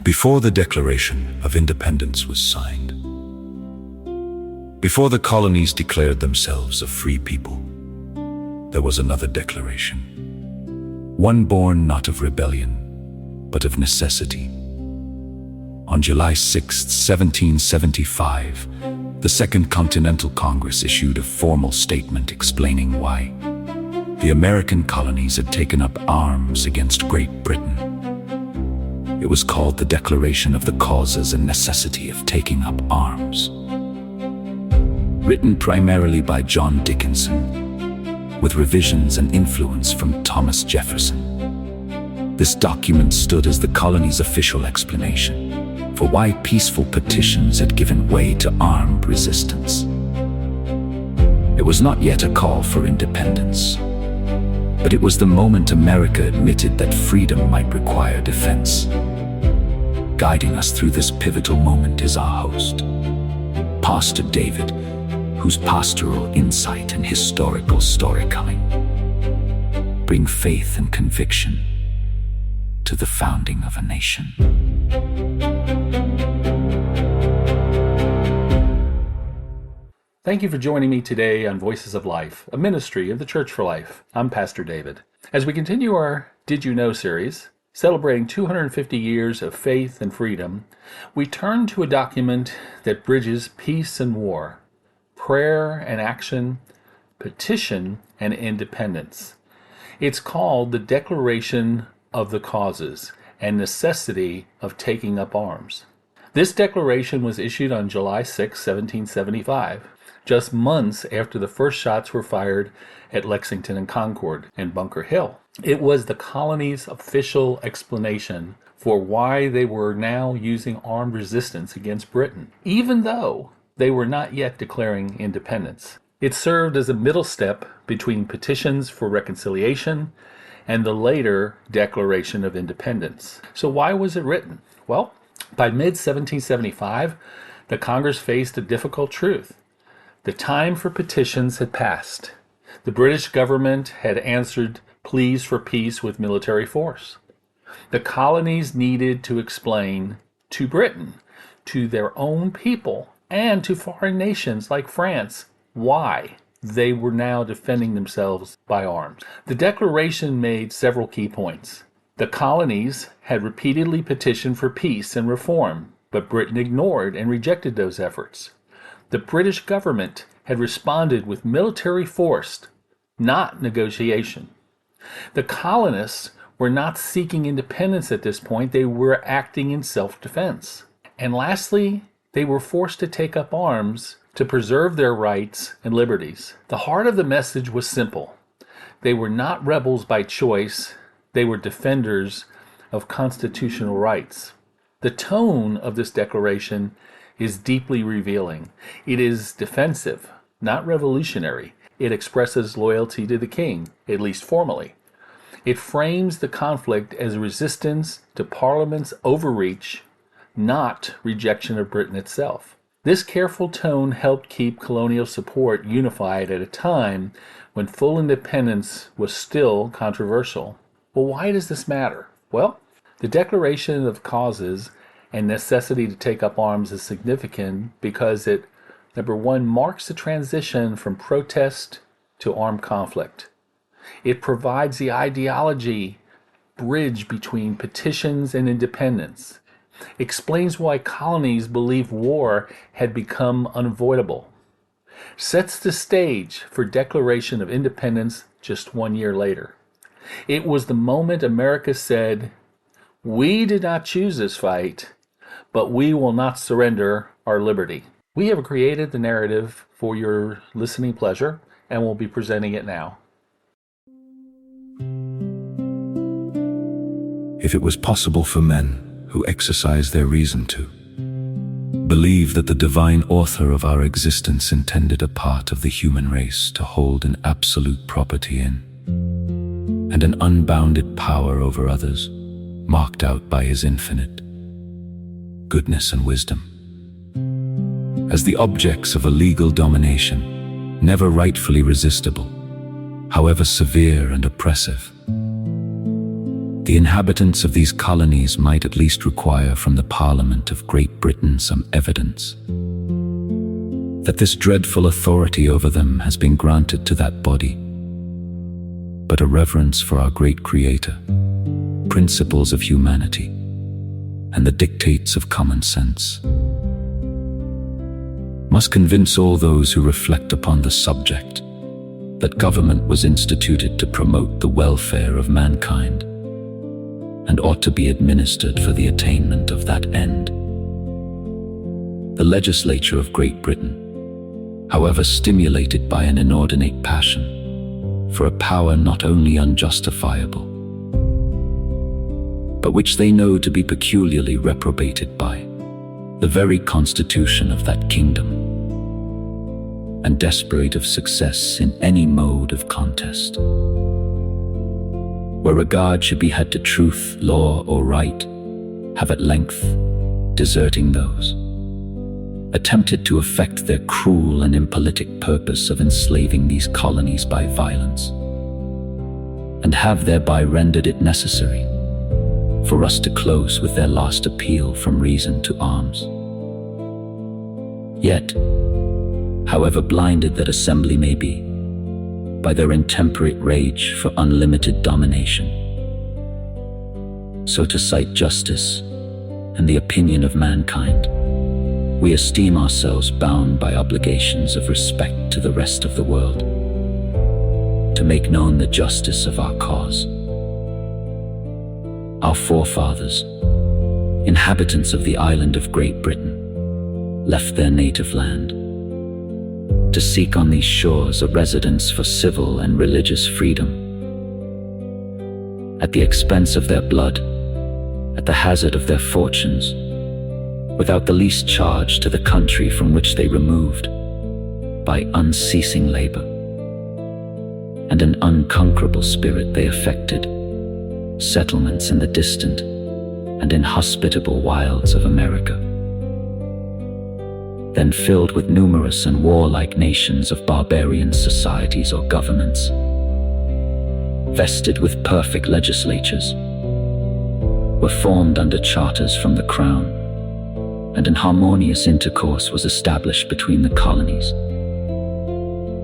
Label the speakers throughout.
Speaker 1: Before the Declaration of Independence was signed, before the colonies declared themselves a free people, there was another declaration, one born not of rebellion, but of necessity. On July 6, 1775, the Second Continental Congress issued a formal statement explaining why the American colonies had taken up arms against Great Britain. It was called the Declaration of the Causes and Necessity of Taking Up Arms. Written primarily by John Dickinson, with revisions and influence from Thomas Jefferson. This document stood as the colony's official explanation for why peaceful petitions had given way to armed resistance. It was not yet a call for independence, but it was the moment America admitted that freedom might require defense. Guiding us through this pivotal moment is our host, Pastor David, whose pastoral insight and historical storytelling bring faith and conviction to the founding of a nation.
Speaker 2: Thank you for joining me today on Voices of Life, a ministry of the Church for Life. I'm Pastor David. As we continue our Did You Know series, celebrating 250 years of faith and freedom, we turn to a document that bridges peace and war, prayer and action, petition and independence. It's called the Declaration of the Causes and Necessity of Taking Up Arms. This declaration was issued on July 6, 1775, just months after the first shots were fired at Lexington and Concord and Bunker Hill. It was the colony's official explanation for why they were now using armed resistance against Britain, even though they were not yet declaring independence. It served as a middle step between petitions for reconciliation and the later Declaration of Independence. So why was it written? Well, by mid-1775, the Congress faced a difficult truth. The time for petitions had passed. The British government had answered pleas for peace with military force. The colonies needed to explain to Britain, to their own people, and to foreign nations like France, why they were now defending themselves by arms. The Declaration made several key points. The colonies had repeatedly petitioned for peace and reform, but Britain ignored and rejected those efforts. The British government had responded with military force, not negotiation. The colonists were not seeking independence at this point, they were acting in self-defense. And lastly, they were forced to take up arms to preserve their rights and liberties. The heart of the message was simple. They were not rebels by choice, they were defenders of constitutional rights. The tone of this declaration is deeply revealing. It is defensive, not revolutionary. It expresses loyalty to the king, at least formally. It frames the conflict as resistance to Parliament's overreach, not rejection of Britain itself. This careful tone helped keep colonial support unified at a time when full independence was still controversial. Well, why does this matter? Well, the Declaration of Causes and Necessity to Take Up Arms is significant because it, number one, marks the transition from protest to armed conflict. It provides the ideology bridge between petitions and independence. Explains why colonies believed war had become unavoidable. Sets the stage for Declaration of Independence just 1 year later. It was the moment America said, "We did not choose this fight, but we will not surrender our liberty." We have created the narrative for your listening pleasure, and we'll be presenting it now.
Speaker 1: If it was possible for men who exercise their reason to believe that the divine author of our existence intended a part of the human race to hold an absolute property in, and an unbounded power over others, marked out by his infinite goodness and wisdom, as the objects of a legal domination, never rightfully resistible, however severe and oppressive, The inhabitants of these colonies might at least require from the Parliament of Great Britain some evidence that this dreadful authority over them has been granted to that body, but a reverence for our great Creator, principles of humanity, and the dictates of common sense must convince all those who reflect upon the subject that government was instituted to promote the welfare of mankind and ought to be administered for the attainment of that end. The legislature of Great Britain, however, stimulated by an inordinate passion for a power not only unjustifiable, but which they know to be peculiarly reprobated by the very constitution of that kingdom, and desperate of success in any mode of contest, where regard should be had to truth, law, or right, have at length, deserting those, attempted to effect their cruel and impolitic purpose of enslaving these colonies by violence, and have thereby rendered it necessary for us to close with their last appeal from reason to arms. Yet, however blinded that assembly may be by their intemperate rage for unlimited domination, so to cite justice and the opinion of mankind, we esteem ourselves bound by obligations of respect to the rest of the world, to make known the justice of our cause. Our forefathers, inhabitants of the island of Great Britain, left their native land to seek on these shores a residence for civil and religious freedom. At the expense of their blood, at the hazard of their fortunes, without the least charge to the country from which they removed, by unceasing labor and an unconquerable spirit they effected settlements in the distant and inhospitable wilds of America. Then filled with numerous and warlike nations of barbarian societies or governments, vested with perfect legislatures, were formed under charters from the crown, and an harmonious intercourse was established between the colonies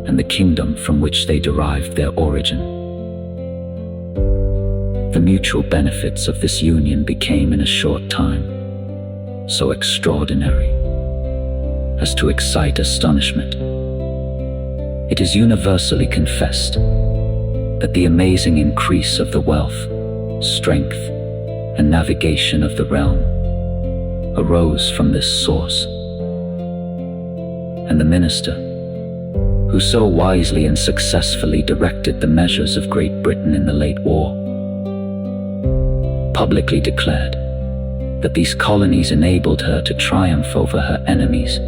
Speaker 1: and the kingdom from which they derived their origin. The mutual benefits of this union became in a short time so extraordinary as to excite astonishment. It is universally confessed that the amazing increase of the wealth, strength, and navigation of the realm arose from this source, and the minister, who so wisely and successfully directed the measures of Great Britain in the late war, publicly declared that these colonies enabled her to triumph over her enemies.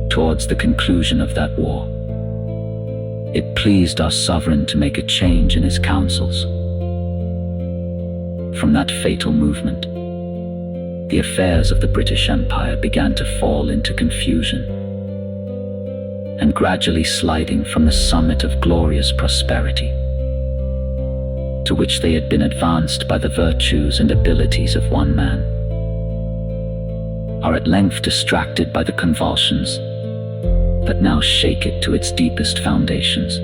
Speaker 1: Towards the conclusion of that war, it pleased our sovereign to make a change in his counsels. From that fatal movement, the affairs of the British Empire began to fall into confusion, and gradually sliding from the summit of glorious prosperity, to which they had been advanced by the virtues and abilities of one man, are at length distracted by the convulsions that now shake it to its deepest foundations.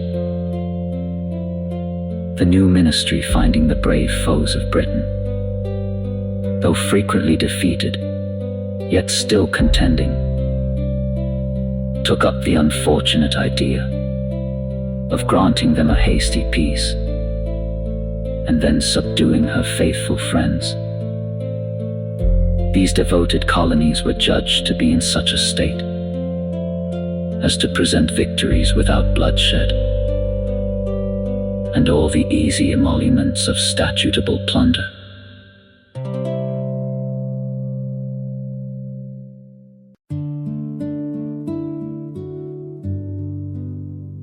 Speaker 1: The new ministry, finding the brave foes of Britain, though frequently defeated, yet still contending, took up the unfortunate idea of granting them a hasty peace, and then subduing her faithful friends. These devoted colonies were judged to be in such a state as to present victories without bloodshed, and all the easy emoluments of statutable plunder.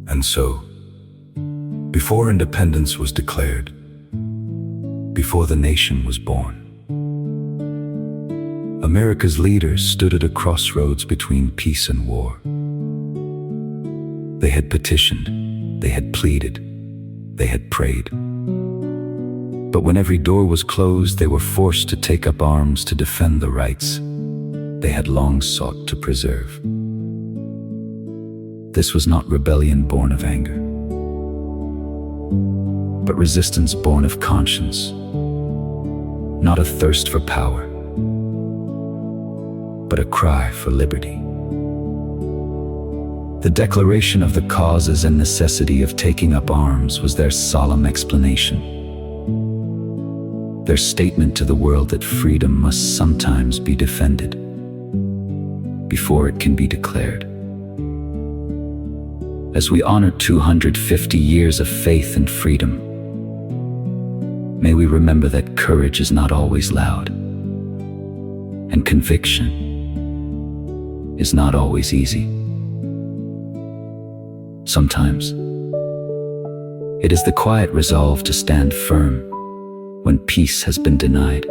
Speaker 1: And so, before independence was declared, before the nation was born, America's leaders stood at a crossroads between peace and war. They had petitioned, they had pleaded, they had prayed. But when every door was closed, they were forced to take up arms to defend the rights they had long sought to preserve. This was not rebellion born of anger, but resistance born of conscience, not a thirst for power, but a cry for liberty. The declaration of the causes and necessity of taking up arms was their solemn explanation, their statement to the world that freedom must sometimes be defended before it can be declared. As we honor 250 years of faith and freedom, may we remember that courage is not always loud, and conviction is not always easy. Sometimes it is the quiet resolve to stand firm when peace has been denied.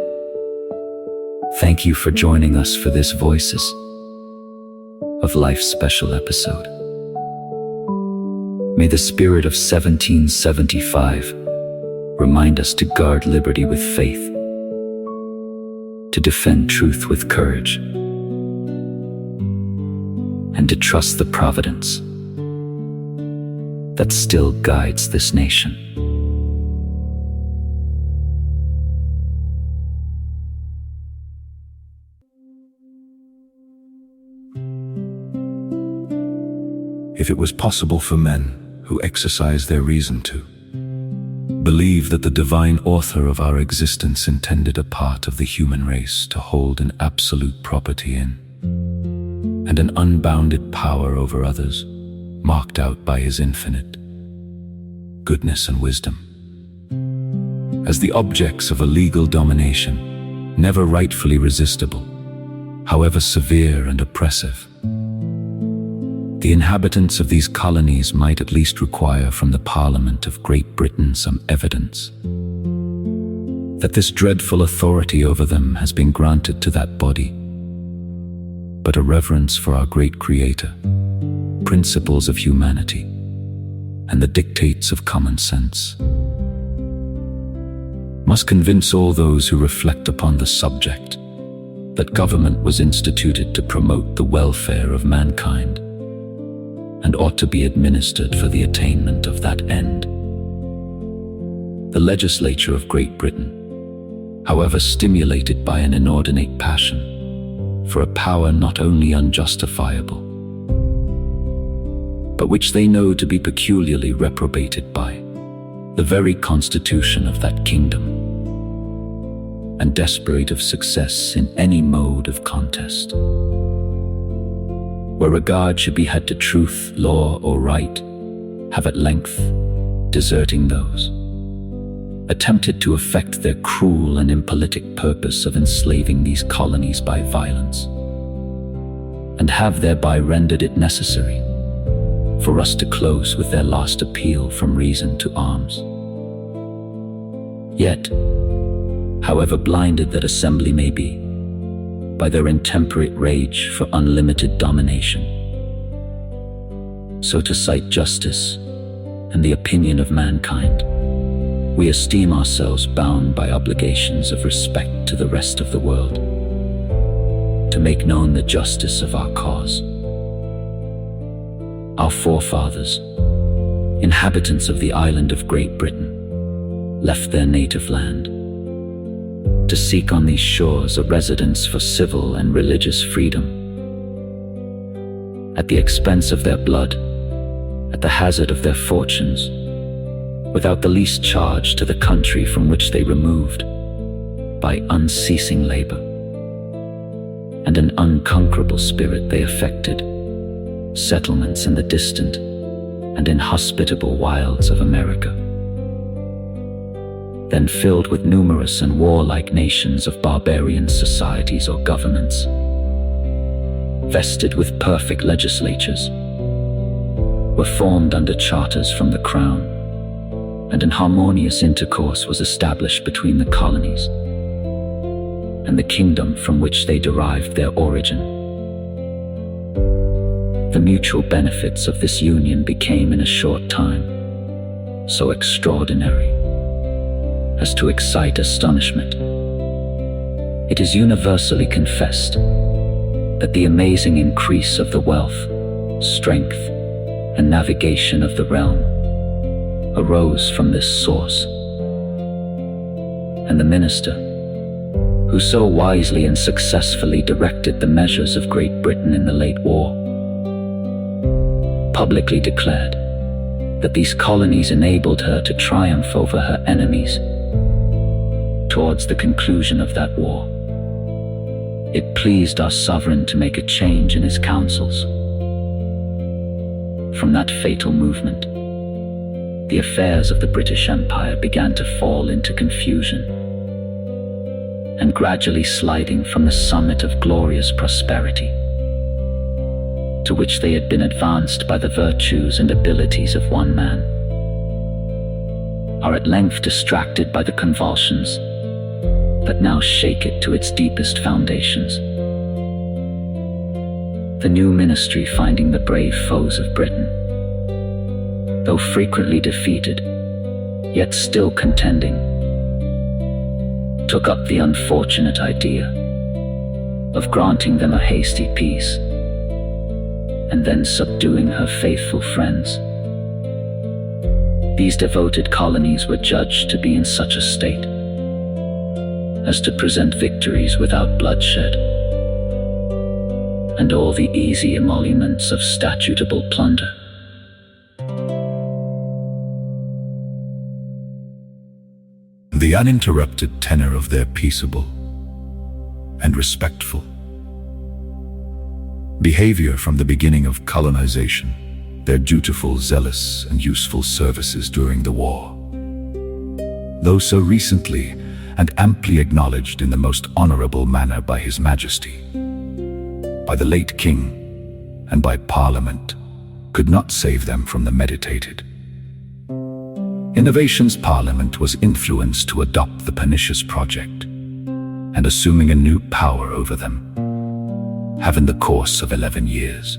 Speaker 1: Thank you for joining us for this Voices of Life special episode. May the spirit of 1775 remind us to guard liberty with faith, to defend truth with courage, and to trust the providence that still guides this nation.
Speaker 3: If it was possible for men who exercise their reason to believe that the divine author of our existence intended a part of the human race to hold an absolute property in, and an unbounded power over others, marked out by his infinite goodness and wisdom, as the objects of a legal domination, never rightfully resistible, however severe and oppressive, the inhabitants of these colonies might at least require from the Parliament of Great Britain some evidence that this dreadful authority over them has been granted to that body, but a reverence for our great Creator, principles of humanity, and the dictates of common sense must convince all those who reflect upon the subject that government was instituted to promote the welfare of mankind and ought to be administered for the attainment of that end. The legislature of Great Britain, however stimulated by an inordinate passion for a power not only unjustifiable, but which they know to be peculiarly reprobated by the very constitution of that kingdom, and desperate of success in any mode of contest, where regard should be had to truth, law, or right, have at length, deserting those, attempted to effect their cruel and impolitic purpose of enslaving these colonies by violence, and have thereby rendered it necessary for us to close with their last appeal from reason to arms. Yet, however blinded that assembly may be by their intemperate rage for unlimited domination, so to cite justice and the opinion of mankind, we esteem ourselves bound by obligations of respect to the rest of the world, to make known the justice of our cause. Our forefathers, inhabitants of the island of Great Britain, left their native land to seek on these shores a residence for civil and religious freedom. At the expense of their blood, at the hazard of their fortunes, without the least charge to the country from which they removed, by unceasing labor and an unconquerable spirit, they effected settlements in the distant and inhospitable wilds of America. Then filled with numerous and warlike nations of barbarian societies or governments, vested with perfect legislatures, were formed under charters from the crown, and an harmonious intercourse was established between the colonies and the kingdom from which they derived their origin. The mutual benefits of this union became in a short time so extraordinary
Speaker 4: as to excite astonishment. It is universally confessed that the amazing increase of the wealth, strength, and navigation of the realm arose from this source. And the minister, who so wisely and successfully directed the measures of Great Britain in the late war, publicly declared that these colonies enabled her to triumph over her enemies. Towards the conclusion of that war, it pleased our sovereign to make a change in his counsels. From that fatal movement, the affairs of the British Empire began to fall into confusion, and gradually sliding from the summit of glorious prosperity, to which they had been advanced by the virtues and abilities of one man, are at length distracted by the convulsions that now shake it to its deepest foundations. The new ministry, finding the brave foes of Britain, though frequently defeated, yet still contending, took up the unfortunate idea of granting them a hasty peace, and then subduing her faithful friends. These devoted colonies were judged to be in such a state as to present victories without bloodshed, and all the easy emoluments of statutable plunder.
Speaker 1: The uninterrupted tenor of their peaceable and respectful behavior from the beginning of colonization, their dutiful, zealous, and useful services during the war, though so recently and amply acknowledged in the most honorable manner by His Majesty, by the late King, and by Parliament, could not save them from the meditated innovations. Parliament was influenced to adopt the pernicious project, and assuming a new power over them, have in the course of 11 years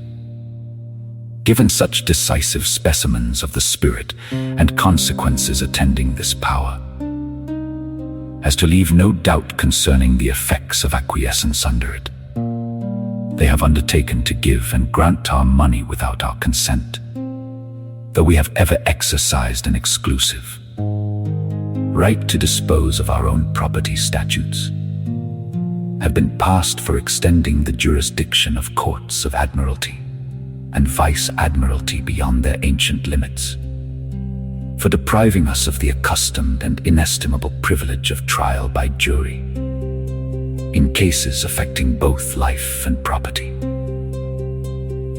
Speaker 1: given such decisive specimens of the spirit and consequences attending this power, as to leave no doubt concerning the effects of acquiescence under it. They have undertaken to give and grant our money without our consent, though we have ever exercised an exclusive right to dispose of our own property. Statutes have been passed for extending the jurisdiction of courts of admiralty and vice-admiralty beyond their ancient limits, for depriving us of the accustomed and inestimable privilege of trial by jury in cases affecting both life and property,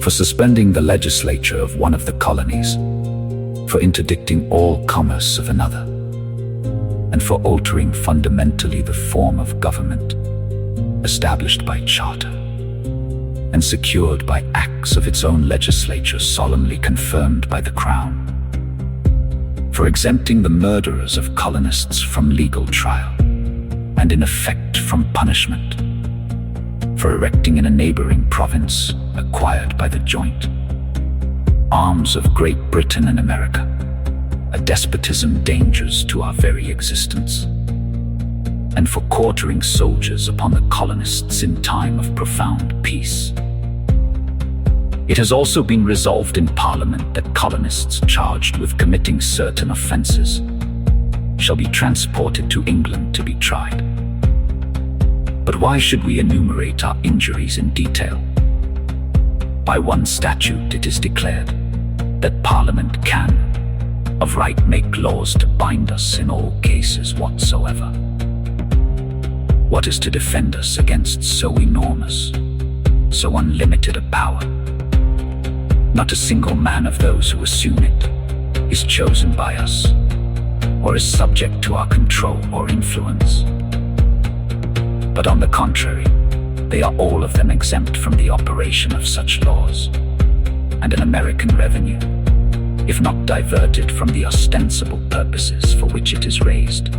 Speaker 1: for suspending the legislature of one of the colonies, for interdicting all commerce of another, and for altering fundamentally the form of government established by charter and secured by acts of its own legislature solemnly confirmed by the Crown, for exempting the murderers of colonists from legal trial and in effect from punishment, for erecting in a neighboring province acquired by the joint arms of Great Britain and America a despotism dangerous to our very existence, and for quartering soldiers upon the colonists in time of profound peace. It has also been resolved in Parliament that colonists charged with committing certain offences shall be transported to England to be tried. But why should we enumerate our injuries in detail? By one statute it is declared that Parliament can, of right, make laws to bind us in all cases whatsoever. What is to defend us against so enormous, so unlimited a power? Not a single man of those who assume it is chosen by us, or is subject to our control or influence. But on the contrary, they are all of them exempt from the operation of such laws, and an American revenue, if not diverted from the ostensible purposes for which it is raised,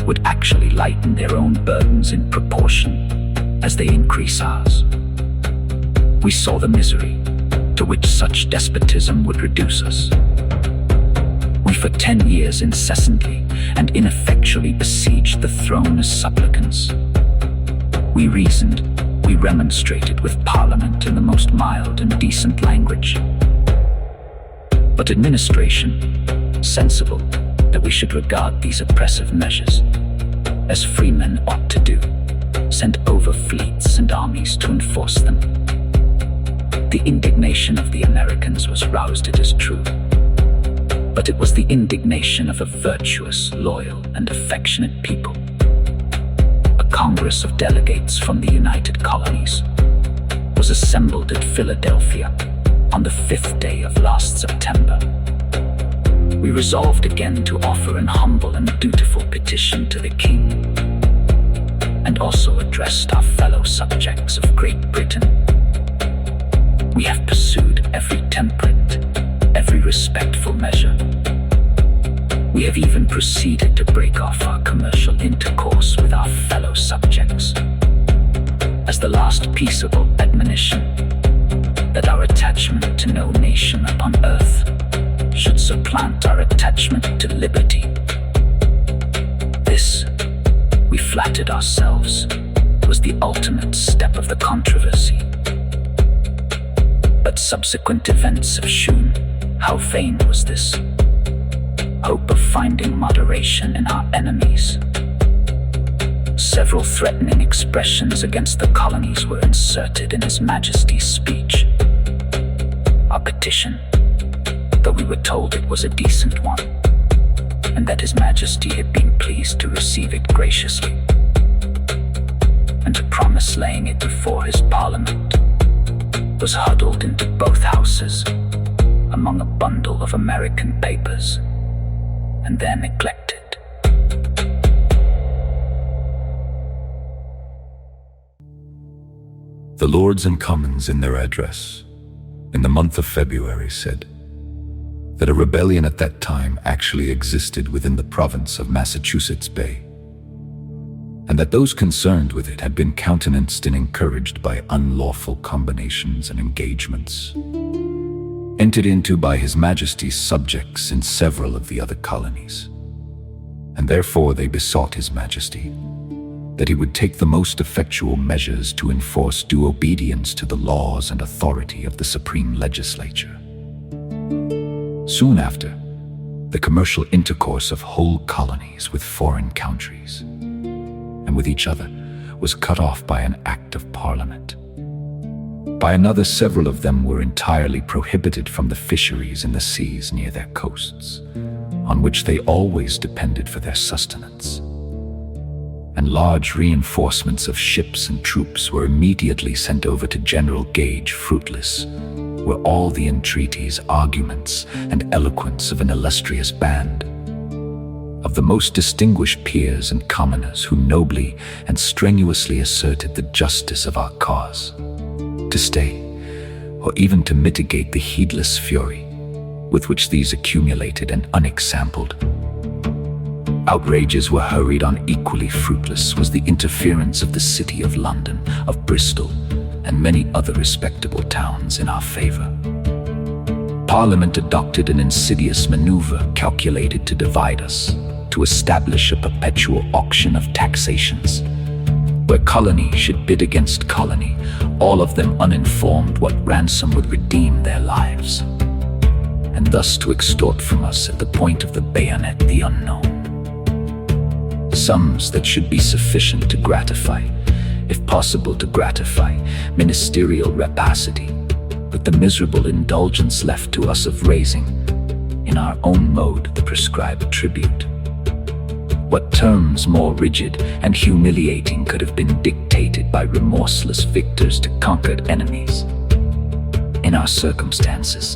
Speaker 1: would actually lighten their own burdens in proportion as they increase ours. We saw the misery to which such despotism would reduce us. We
Speaker 4: for 10 years incessantly and ineffectually besieged the throne as supplicants. We reasoned, we remonstrated with Parliament in the most mild and decent language. But administration, sensible that we should regard these oppressive measures, as free men ought to do, sent over fleets and armies to enforce them. The indignation of the Americans was roused, it is true, but it was the indignation of a virtuous, loyal, and affectionate people. A Congress of delegates from the United Colonies was assembled at Philadelphia on the 5th day of last September. We resolved again to offer an humble and dutiful petition to the King, and also addressed our fellow subjects of Great Britain. We have pursued every temperate, every respectful measure. We have even proceeded to break off our commercial intercourse with our fellow subjects, as the last peaceable admonition that our attachment to no nation upon earth should supplant our attachment to liberty. This, we flattered ourselves, was the ultimate step of the controversy. But subsequent events have shewn how vain was this hope of finding moderation in our enemies. Several threatening expressions against the colonies were inserted in His Majesty's speech. Our petition, though we were told it was a decent one, and that His Majesty had been pleased to receive it graciously, and to promise laying it before his Parliament, was huddled into both houses among a bundle of American papers, and then neglected.
Speaker 3: The Lords and Commons in their address in the month of February said that a rebellion at that time actually existed within the province of Massachusetts Bay, and that those concerned with it had been countenanced and encouraged by unlawful combinations and engagements entered into by His Majesty's subjects in several of the other colonies, and therefore they besought His Majesty that he would take the most effectual measures to enforce due obedience to the laws and authority of the Supreme Legislature. Soon after, the commercial intercourse of whole colonies with foreign countries and with each other was cut off by an Act of Parliament. By another, several of them were entirely prohibited from the fisheries in the seas near their coasts, on which they always depended for their sustenance. And large reinforcements of ships and troops were immediately sent over to General Gage, fruitless, were all the entreaties, arguments, and eloquence of an illustrious band of the most distinguished peers and commoners who nobly and strenuously asserted the justice of our cause, to stay, or even to mitigate the heedless fury with which these accumulated and unexampled. Outrages were hurried on. Equally fruitless was the interference of the City of London, of Bristol, and many other respectable towns in our favor. Parliament adopted an insidious maneuver calculated to divide us, to establish a perpetual auction of taxations, where colony should bid against colony, all of them uninformed what ransom would redeem their lives, and thus to extort from us at the point of the bayonet the unknown. Sums that should be sufficient to gratify, if possible to gratify, ministerial rapacity, with the miserable indulgence left to us of raising, in our own mode, the prescribed tribute. What terms more rigid and humiliating could have been dictated by remorseless victors to conquered enemies? In our circumstances,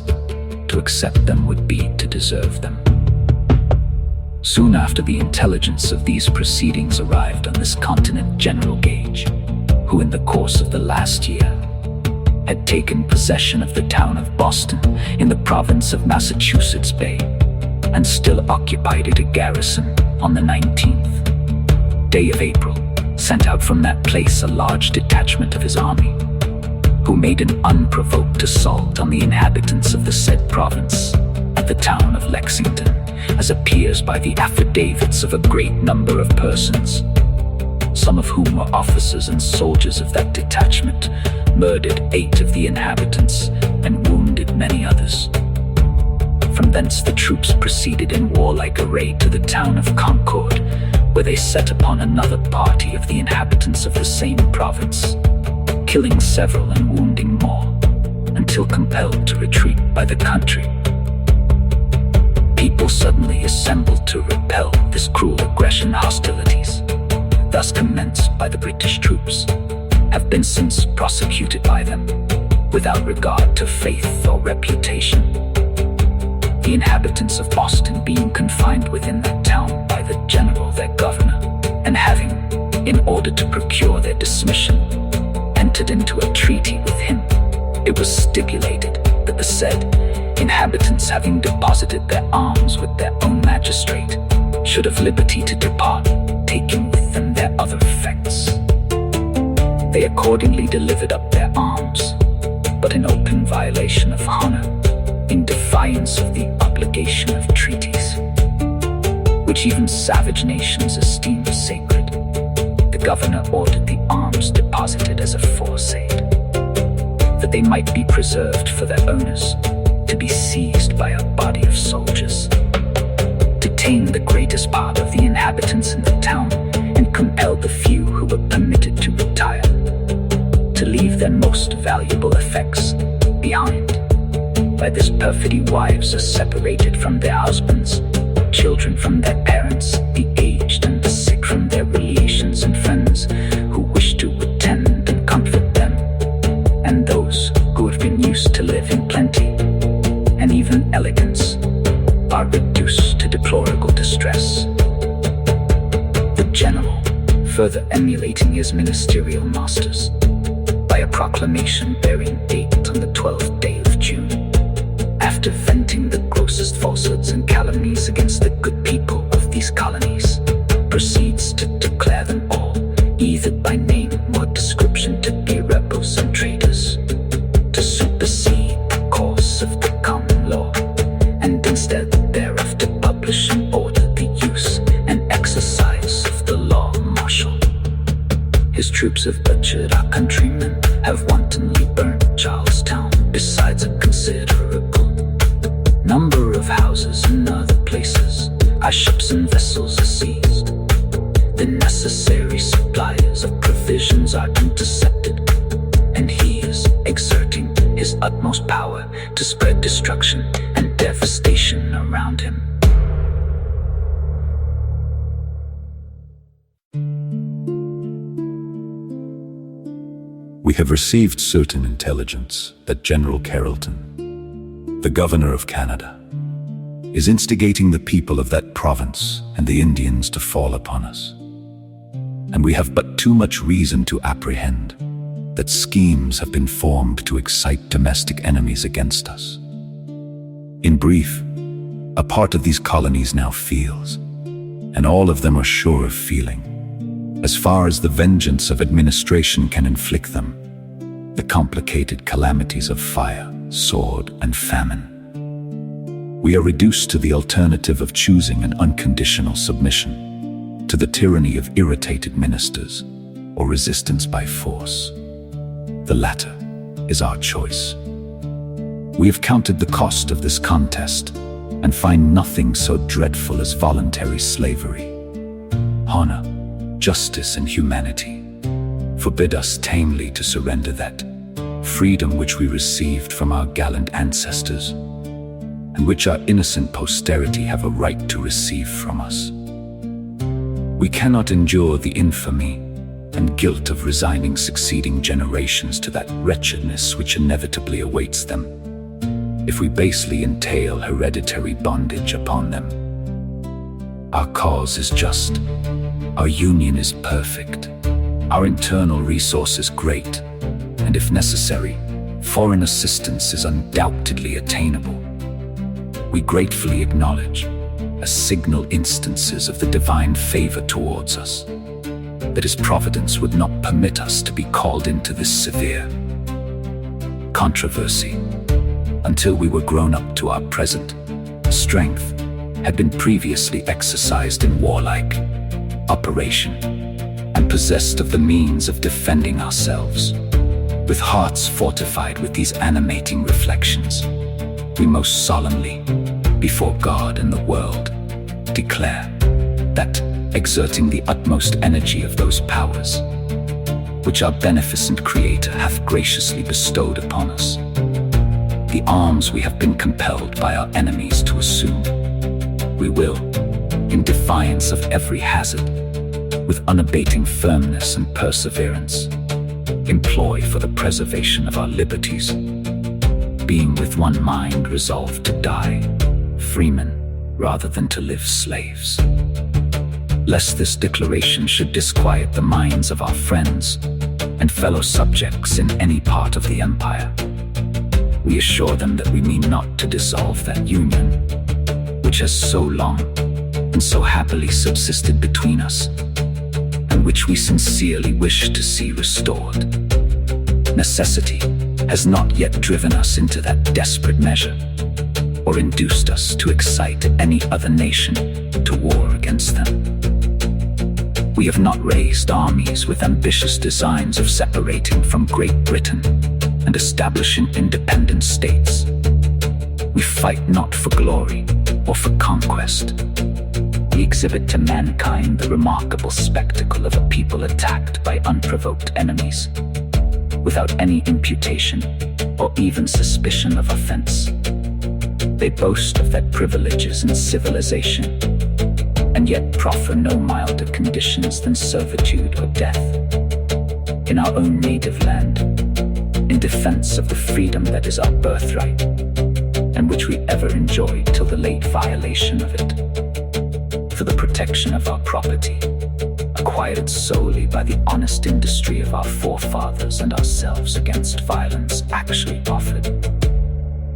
Speaker 3: to accept them would be to deserve them. Soon after the intelligence of these proceedings arrived on this continent General Gage, who in the course of the last year had taken possession of the town of Boston in the province of Massachusetts Bay, and still occupied it a garrison, on the 19th day of April, sent out from that place a large detachment of his army, who made an unprovoked assault on the inhabitants of the said province at
Speaker 4: the town of Lexington, as appears by the affidavits of a great number of persons, some of whom were officers and soldiers of that detachment, murdered 8 of the inhabitants and wounded many others. From thence the troops proceeded in warlike array to the town of Concord, where they set upon another party of the inhabitants of the same province, killing several and wounding more, until compelled to retreat by the country. People suddenly assembled to repel this cruel aggression. Hostilities, thus commenced by the British troops, have been since prosecuted by them, without regard to faith or reputation. The inhabitants of Boston being confined within that town by the general their governor, and having, in order to procure their dismission, entered into a treaty with him, it was stipulated that the said inhabitants, having deposited their arms with their own magistrate, should have liberty to depart, taking with them their other effects. They accordingly delivered up their arms, but in open violation of honor, in defiance of the obligation of treaties, which even savage nations esteem sacred. The governor ordered the arms deposited as aforesaid, that they might be preserved for their owners, to be seized by a body of soldiers, detained the greatest part of the inhabitants in the town, and compelled the few who were permitted to retire, to leave their most valuable effects behind. By this perfidy wives are separated from their husbands, children from their parents, the aged and the sick from their relations and friends who wish to attend and comfort them, and those who have been used to live in plenty and even elegance are reduced to deplorable distress. The general, further emulating his ministerial masters, by a proclamation bearing date on the 12th day of June, after venting the grossest falsehoods and calumnies against the good people of these colonies, proceeds to declare them all, either by name or description, to be rebels and traitors, to supersede the course of the common law, and instead thereof to publish and order the use and exercise of the law martial. His troops have butchered our countrymen, have wantonly burnt Charlestown, besides a considerable number of houses and other places. Our ships and vessels are seized. The necessary supplies of provisions are intercepted, and he is exerting his utmost power to spread destruction and devastation around him.
Speaker 3: We have received certain intelligence that General Carleton, the governor of Canada, is instigating the people of that province and the Indians to fall upon us. And we have but too much reason to apprehend that schemes have been formed to excite domestic enemies against us. In brief, a part of these colonies now feels, and all of them are sure of feeling, as far as the vengeance of administration can inflict them, the complicated calamities of fire, sword, and famine. We are reduced to the alternative of choosing an unconditional submission to the tyranny of irritated ministers or resistance by force. The latter is our choice. We have counted the cost of this contest and find nothing so dreadful as voluntary slavery. Honor, justice, and humanity forbid us tamely to surrender that freedom which we received from our gallant ancestors, and which our innocent posterity have a right to receive from us. We cannot endure the infamy and guilt of resigning succeeding generations to that wretchedness which inevitably awaits them, if we basely entail hereditary bondage upon them. Our cause is just, our union is perfect, our internal resources great, and if necessary, foreign assistance is undoubtedly attainable. We gratefully acknowledge, as signal instances of the divine favor towards us, that His providence would not permit us to be called into this severe controversy until we were grown up to our present strength had been previously exercised in warlike operation and possessed of the means of defending ourselves. With hearts fortified with these animating reflections, we most solemnly, before God and the world, declare that, exerting the utmost energy of those powers which our beneficent Creator hath graciously bestowed upon us, the arms we have been compelled by our enemies to assume, we will, in defiance of every hazard, with unabating firmness and perseverance, employ for the preservation of our liberties, being with one mind resolved to die, freemen rather than to live slaves. Lest this declaration should disquiet the minds of our friends and fellow subjects in any part of the empire, we assure them that we mean not to dissolve that union which has so long and so happily subsisted between us, and which we sincerely wish to see restored. Necessity has not yet driven us into that desperate measure, or induced us to excite any other nation to war against them. We have not raised armies with ambitious designs of separating from Great Britain and establishing independent states. We fight not for glory or for conquest. We exhibit to mankind the remarkable spectacle of a people attacked by unprovoked enemies, without any imputation or even suspicion of offense. They boast of their privileges and civilization, and yet proffer no milder conditions than servitude or death. In our own native land, in defense of the freedom that is our birthright, and which we ever enjoyed till the late violation of it, for the protection of our property, acquired solely by the honest industry of our forefathers and ourselves against violence actually offered,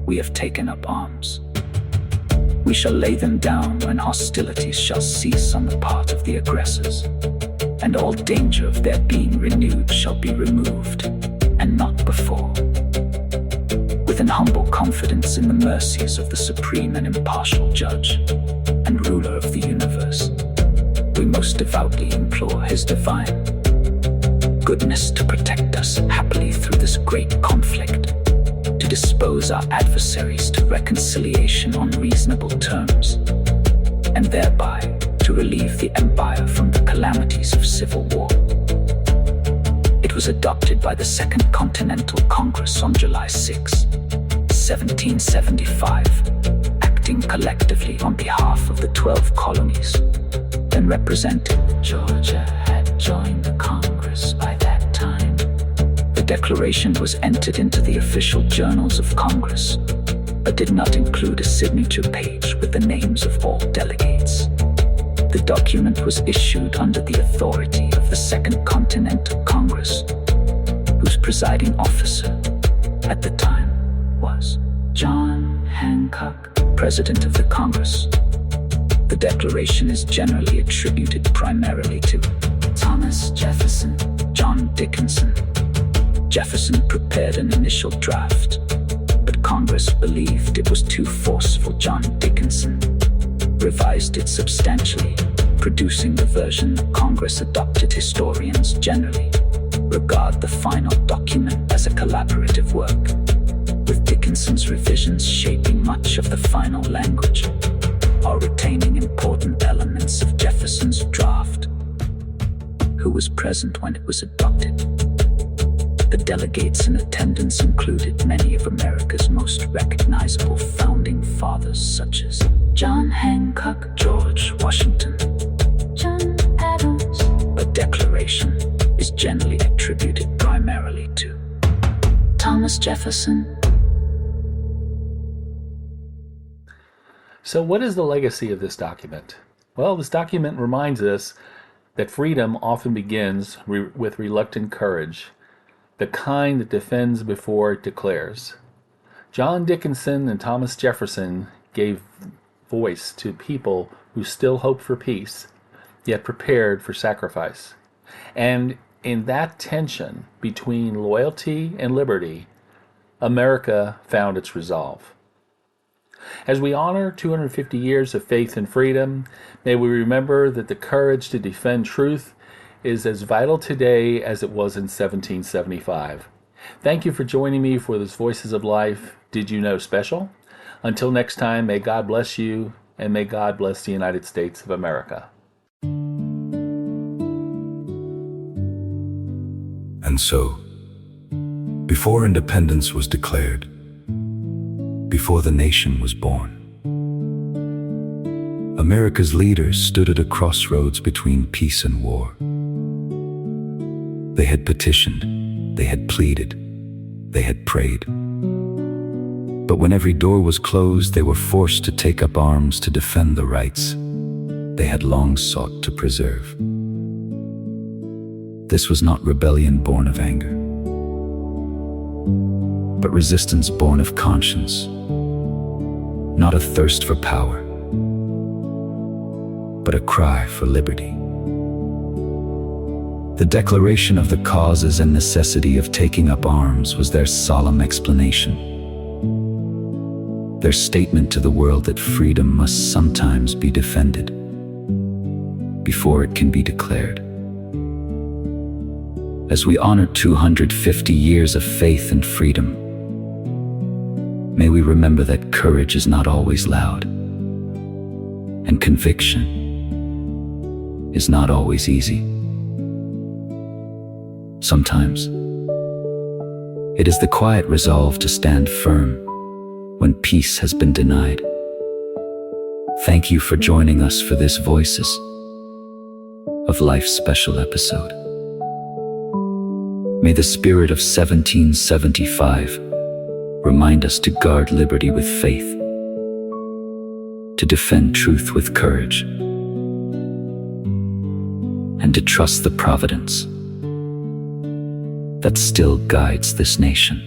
Speaker 3: we have taken up arms. We shall lay them down when hostilities shall cease on the part of the aggressors, and all danger of their being renewed shall be removed, and not before. With an humble confidence in the mercies of the supreme and impartial judge and ruler of the universe, we most devoutly implore his divine goodness to protect us happily through this great conflict, to dispose our adversaries to reconciliation on reasonable terms, and thereby to relieve the empire from the calamities of civil war. It was adopted by the Second Continental Congress on July 6, 1775, acting collectively on behalf of the 12 colonies, then representing Georgia had joined the Congress by that time. The declaration was entered into the official journals of Congress, but did not include a signature page with the names of all delegates. The document was issued under the authority of the Second Continental Congress, whose presiding officer at the time was John Hancock, President of the Congress. The declaration is generally attributed primarily to Thomas Jefferson, John Dickinson. Jefferson prepared an initial draft, but Congress believed it was too forceful. John Dickinson revised it substantially, producing the version that Congress adopted. Historians generally regard the final document as a collaborative work, with Dickinson's revisions shaping much of the final language, while retaining important elements of Jefferson's draft. Who was present when it was adopted? The delegates in attendance included many of America's most recognizable founding fathers, such as John Hancock, George Washington, John Adams. A declaration is generally attributed primarily to Thomas Jefferson.
Speaker 2: So what is the legacy of this document? Well, this document reminds us that freedom often begins with reluctant courage, the kind that defends before it declares. John Dickinson and Thomas Jefferson gave voice to people who still hoped for peace, yet prepared for sacrifice. And in that tension between loyalty and liberty, America found its resolve. As we honor 250 years of faith and freedom, may we remember that the courage to defend truth is as vital today as it was in 1775. Thank you for joining me for this Voices of Life Did You Know special. Until next time, may God bless you, and may God bless the United States of America.
Speaker 3: And so, before independence was declared, before the nation was born, America's leaders stood at a crossroads between peace and war. They had petitioned, they had pleaded, they had prayed. But when every door was closed, they were forced to take up arms to defend the rights they had long sought to preserve. This was not rebellion born of anger, but resistance born of conscience, not a thirst for power, but a cry for liberty. The declaration of the causes and necessity of taking up arms was their solemn explanation, their statement to the world that freedom must sometimes be defended before it can be declared. As we honor 250 years of faith and freedom, may we remember that courage is not always loud, and conviction is not always easy. Sometimes it is the quiet resolve to stand firm when peace has been denied. Thank you for joining us for this Voices of Life special episode. May the spirit of 1775 remind us to guard liberty with faith, to defend truth with courage, and to trust the providence that still guides this nation.